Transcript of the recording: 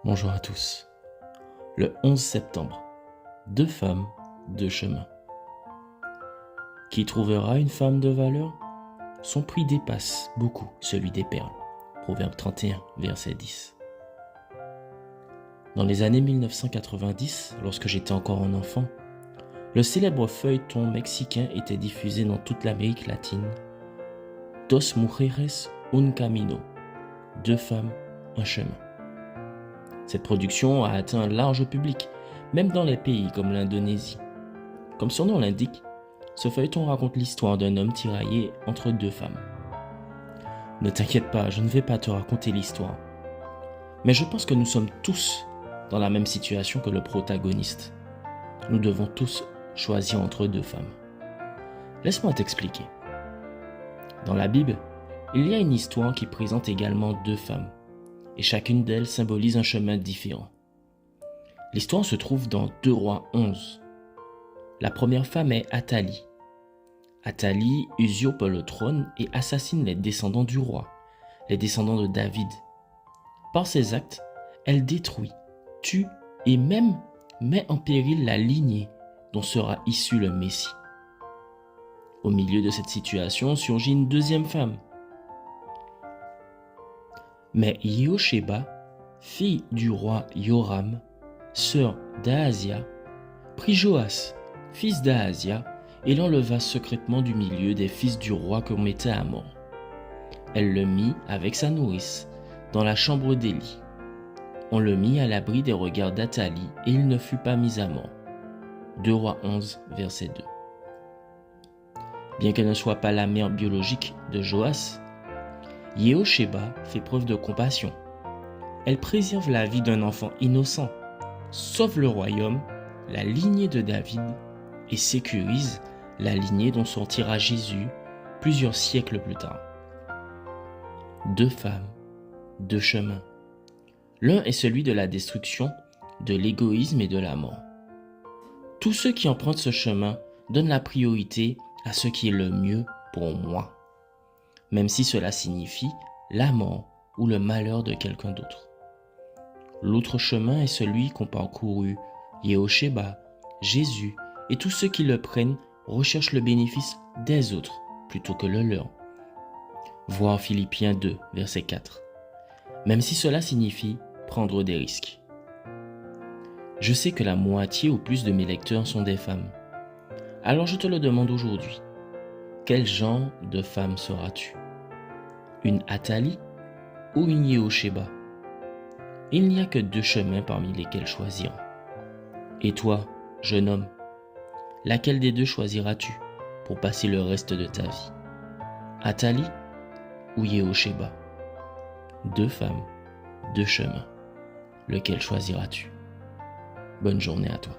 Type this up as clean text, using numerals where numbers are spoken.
Bonjour à tous. Le 11 septembre, deux femmes, deux chemins. Qui trouvera une femme de valeur? Son prix dépasse beaucoup celui des perles. Proverbe 31, verset 10. Dans les années 1990, lorsque j'étais encore un enfant, le célèbre feuilleton mexicain était diffusé dans toute l'Amérique latine. Dos mujeres, un camino. Deux femmes, un chemin. Cette production a atteint un large public, même dans les pays comme l'Indonésie. Comme son nom l'indique, ce feuilleton raconte l'histoire d'un homme tiraillé entre deux femmes. Ne t'inquiète pas, je ne vais pas te raconter l'histoire. Mais je pense que nous sommes tous dans la même situation que le protagoniste. Nous devons tous choisir entre deux femmes. Laisse-moi t'expliquer. Dans la Bible, il y a une histoire qui présente également deux femmes, et chacune d'elles symbolise un chemin différent. L'histoire se trouve dans 2 Rois 11. La première femme est Athalie. Athalie usurpe le trône et assassine les descendants du roi, les descendants de David. Par ses actes, elle détruit, tue et même met en péril la lignée dont sera issu le Messie. Au milieu de cette situation surgit une deuxième femme. Mais Yehosheba, fille du roi Yoram, sœur d'Ahazia, prit Joas, fils d'Ahazia, et l'enleva secrètement du milieu des fils du roi qu'on mettait à mort. Elle le mit avec sa nourrice dans la chambre d'Élie. On le mit à l'abri des regards d'Athalie et il ne fut pas mis à mort. 2 Rois 11, verset 2. Bien qu'elle ne soit pas la mère biologique de Joas, Yehosheba fait preuve de compassion. Elle préserve la vie d'un enfant innocent, sauve le royaume, la lignée de David et sécurise la lignée dont sortira Jésus plusieurs siècles plus tard. Deux femmes, deux chemins. L'un est celui de la destruction, de l'égoïsme et de la mort. Tous ceux qui empruntent ce chemin donnent la priorité à ce qui est le mieux pour moi, même si cela signifie la mort ou le malheur de quelqu'un d'autre. L'autre chemin est celui qu'ont parcouru Yehosheba, Jésus et tous ceux qui le prennent recherchent le bénéfice des autres plutôt que le leur. Voir Philippiens 2, verset 4. Même si cela signifie prendre des risques. Je sais que la moitié ou plus de mes lecteurs sont des femmes. Alors je te le demande aujourd'hui. Quel genre de femme seras-tu? Une Athalie ou une Yehosheba? Il n'y a que deux chemins parmi lesquels choisir. Et toi, jeune homme, laquelle des deux choisiras-tu pour passer le reste de ta vie? Athalie ou Yehosheba? Deux femmes, deux chemins. Lequel choisiras-tu? Bonne journée à toi.